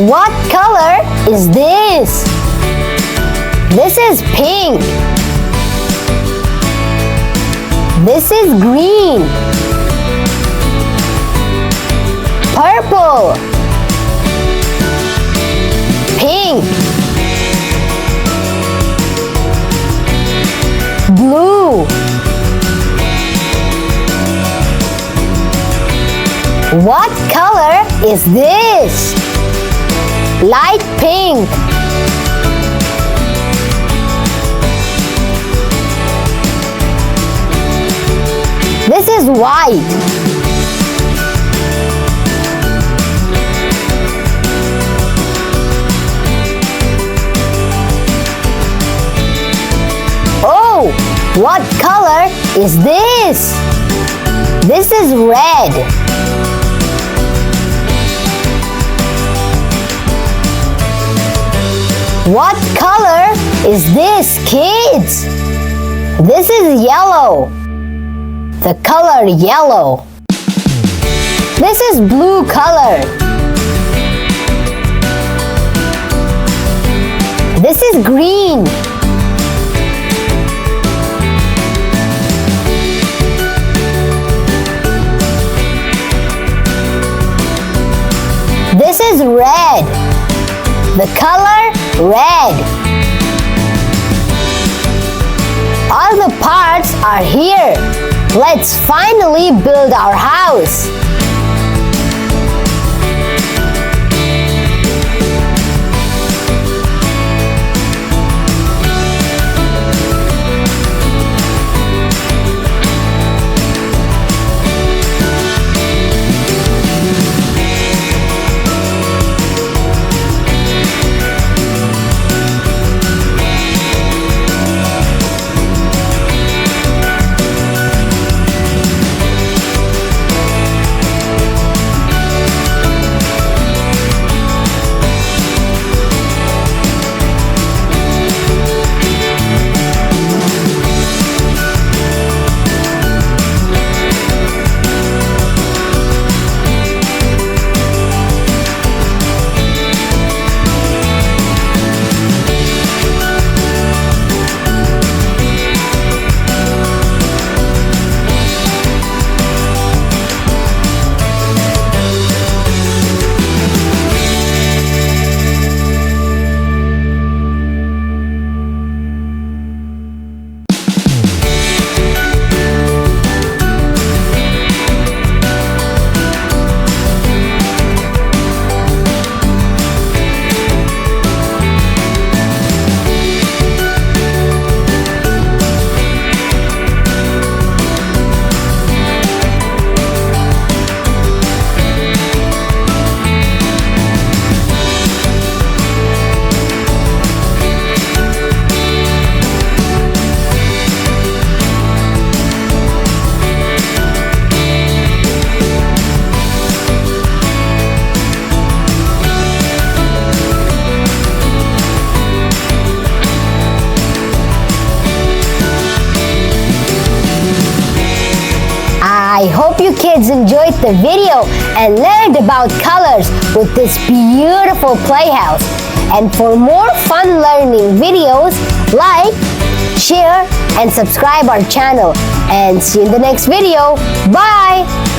What color is this? This is pink. This is green. Purple. Pink. Blue. What color is this? Light pink. This is white. Oh, what color is this? This is red. What color is this, kids? This is yellow. The color yellow. This is blue color. This is green. This is red. The color red. All the parts are here. Let's finally build our house. I hope you kids enjoyed the video and learned about colors with this beautiful playhouse. And for more fun learning videos, like, share, and subscribe our channel. And see you in the next video. Bye!